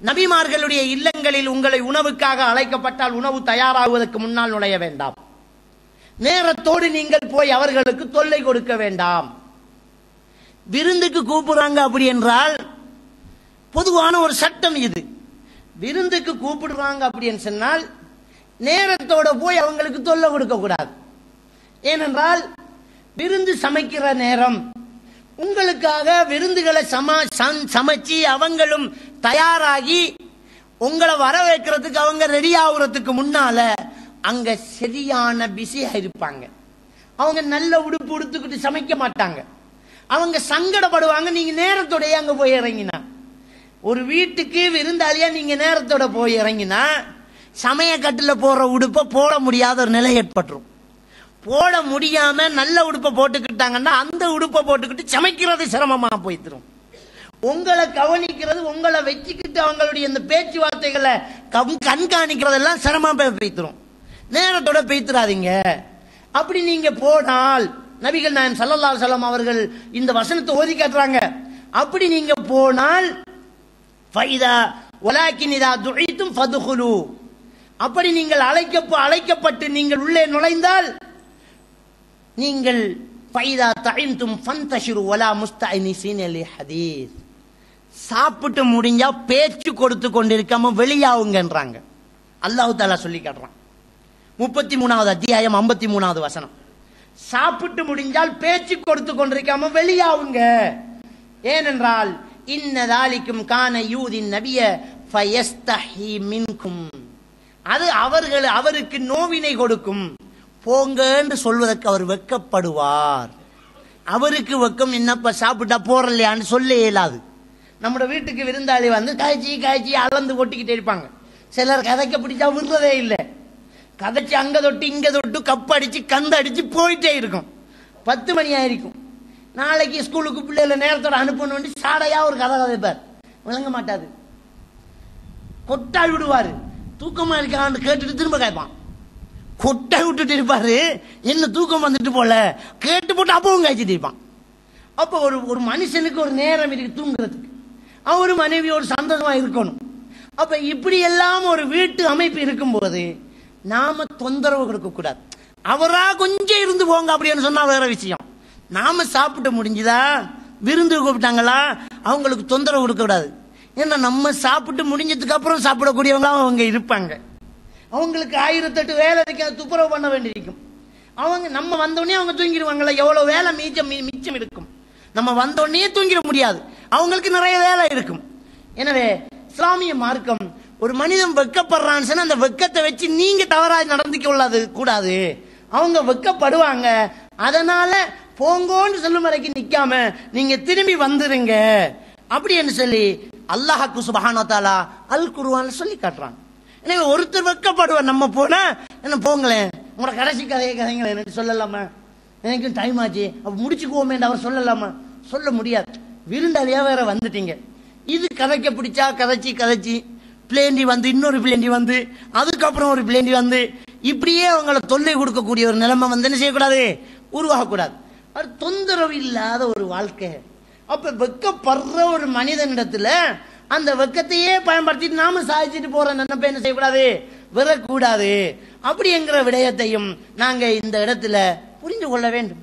நபிமார்களுடைய இல்லங்களில் உங்களை உணவுக்காக அழைக்கப்பட்டால் உணவு தயாராகுவதற்கு முன்னால் நுழைய வேண்டாம். நேரத்தோடு நீங்கள் போய் அவர்களுக்கு தொல்லை கொடுக்க வேண்டாம். விருந்துக்கு கூப்பிடுறாங்க அப்படி என்றால் பொதுவான ஒரு சட்டம் இது. விருந்துக்கு கூப்பிடுறாங்க அப்படின்னு சொன்னால் நேரத்தோட போய் அவங்களுக்கு தொல்லை கொடுக்க கூடாது. ஏனென்றால் விருந்து சமைக்கிற நேரம், உங்களுக்காக விருந்துகளை சமைச்சு அவங்களும் தயாராகி உங்களை வரவேற்கிறதுக்கு அவங்க ரெடி ஆகுறதுக்கு முன்னால அங்க சரியான பிஸியா இருப்பாங்க. அவங்க நல்ல உடுப்பு உடுத்துக்கிட்டு சமைக்க மாட்டாங்க. அவங்க சங்கடப்படுவாங்க நீங்க நேரத்தோடய அங்க போய் இறங்கினா. ஒரு வீட்டுக்கு விருந்தாளியா நீங்க நேரத்தோட போய் இறங்கினா சமய கட்டுல போற உடுப்பை போட முடியாத ஒரு நிலை ஏற்பட்டுரும். போட முடியாம நல்ல உடுப்பை போட்டுக்கிட்டாங்கன்னா அந்த உடுப்பை போட்டுக்கிட்டு சமைக்கிறது சிரமமா போய்த்திரும். உங்களை கவனிக்கிறது, உங்களை வச்சுக்கிட்டு அவங்களுடைய இந்த பேச்சுவார்த்தைகளை கண்காணிக்கிறதெல்லாம் சிரமமா போய்த்திரும். நேரத்தோட பேய்த்திராதீங்க. அப்படி நீங்க போனால் நபிகள் நாயகம் ஸல்லல்லாஹு அலைஹி வஸல்லம் அவர்கள் இந்த வசனத்தை ஓதி காட்டுறாங்க. அப்படி நீங்க போனால் ஃபைதா வலாக்கின் இதா துஇதும் ஃபதுகுலு, அப்படி நீங்கள் அழைக்கப்பட்டு நீங்கள் உள்ளே நுழைந்தால் நீங்கள் ஃபைதா தஇம்தும் ஃபன்தஷிரு வலா முஸ்தஅனிஸீன லிஹதீஸ், சாப்பிட்டு முடிஞ்சா பேச்சு கொடுத்து கொண்டிருக்காம வெளியாவுங்கன்றாங்க. அல்லாஹ் தஆலா சொல்லி காட்டுறான் 33வது அத்தியாயம் 53வது வசனம். சாப்பிட்டு முடிஞ்சால் பேச்சு கொடுத்து கொண்டிருக்காம வெளியாவுங்க. ஏனென்றால் இன்னதாலிக்கும் கான யூதின் நபிய ஃபயஸ்தஹி மின்கும், அது அவருக்கு நோவினை கொடுக்கும். போங்க என்று சொல்வதற்கு அவர் வெட்கப்படுவார். அவருக்கு வெக்கம் என்னப்ப சாப்பிட்டா போறலையான்னு சொல்ல இயலாது. நம்ம வீட்டுக்கு விருந்தாளி வந்து காய்ச்சி அளந்து கொட்டிக்கிட்டே இருப்பாங்க. சிலர் கதைக்க பிடிச்சா விடுறதே இல்லை. கதைச்சு அங்க தொட்டு இங்க தொட்டு கப்படிச்சு கந்தடிச்சு போயிட்டே இருக்கும். 10 மணி ஆயிருக்கும். நாளைக்கு ஸ்கூலுக்கு பிள்ளைகளை நேரத்தோட அனுப்பணும் சாடையா ஒரு கதை கதைப்பார். விளங்க மாட்டாது. கொட்டாய் விடுவாரு. தூக்கமா இருக்கான்னு கேட்டுட்டு திரும்ப கேட்பான். கொட்டாய் விட்டுட்டு இருப்பாரு. என்ன தூக்கம் வந்துட்டு போல கேட்டு போட்டு அப்பவும் காய்ச்சிட்டு இருப்பான். அப்ப ஒரு மனுஷனுக்கு ஒரு நேரம் இருக்கு தூங்குறதுக்கு. அவரு மனைவியோடு சந்தோஷமா இருக்கணும். அப்ப இப்படி எல்லாம் ஒரு வீட்டு அமைப்பு இருக்கும் போது நாம தொந்தரவு கொடுக்க கூடாது. அவரா கொஞ்சம் இருந்து போங்க அப்படின்னு சொன்னா வேற விஷயம். நாம சாப்பிட்டு முடிஞ்சுதா, விருந்து கூப்பிட்டாங்களா, அவங்களுக்கு தொந்தரவு கொடுக்க கூடாது. ஏன்னா நம்ம சாப்பிட்டு முடிஞ்சதுக்கு அப்புறம் சாப்பிடக்கூடியவங்க அவங்க இருப்பாங்க. அவங்களுக்கு 1008 வேலை இருக்க துப்புரவு பண்ண வேண்டியிருக்கும். அவங்க நம்ம வந்தோடனே அவங்க தூங்கிடுவாங்களா, எவ்வளவு வேலை மிச்சம் இருக்கும். நம்ம வந்தோடனே தூங்கிட முடியாது, அவங்களுக்கு நிறைய வேலை இருக்கும். எனவே இஸ்லாமிய மார்க்கம் ஒரு மனிதன் வெக்கப்படுறான்னு சொன்னா அந்த வெக்கத்தை வச்சு நீங்க தவறாக நடந்துக்க கூடாது. அவங்க வெக்கப்படுவாங்க. அதனால போங்கோன்னு சொல்லும் வரைக்கும் நிக்காம நீங்க திரும்பி வந்துருங்க அப்படின்னு சொல்லி அல்லாஹ் சுப்ஹானஹு வ தஆலா அல் குர்ஆன்ல சொல்லி காட்டுறாங்க. எனவே ஒருத்தர் வெக்கப்படுவார். நம்ம போனா என்ன போங்களேன் உங்களோட கடைசி கதைங்களேன் எனக்கு சொல்லலாமா, எனக்கு டைம் ஆச்சு அப்ப முடிச்சுக்குவோமே அவர் சொல்லலாமா, சொல்ல முடியாது. விருந்தாளியா வேற வந்துட்டீங்க. இது கதைக்க பிடிச்சா கதைச்சி பிளேண்டி வந்து இன்னொரு பிளேண்டி வந்து அதுக்கப்புறம் ஒரு பிளேண்டி வந்து இப்படியே அவங்கள தொல்லை கொடுக்கக்கூடிய ஒரு நிலைமை வந்து என்ன செய்யக்கூடாது, உருவாகக்கூடாது. அது தொந்தரவு இல்லாத ஒரு வாழ்க்கை. அப்ப வெக்கப்படுற ஒரு மனிதனிடத்துல அந்த வெக்கத்தையே பயன்படுத்திட்டு நாம சாதிச்சுட்டு போற நினைப்ப என்ன செய்யக்கூடாது, வரக்கூடாது. அப்படிங்கிற விடயத்தையும் நாங்க இந்த இடத்துல புரிந்து கொள்ள வேண்டும்.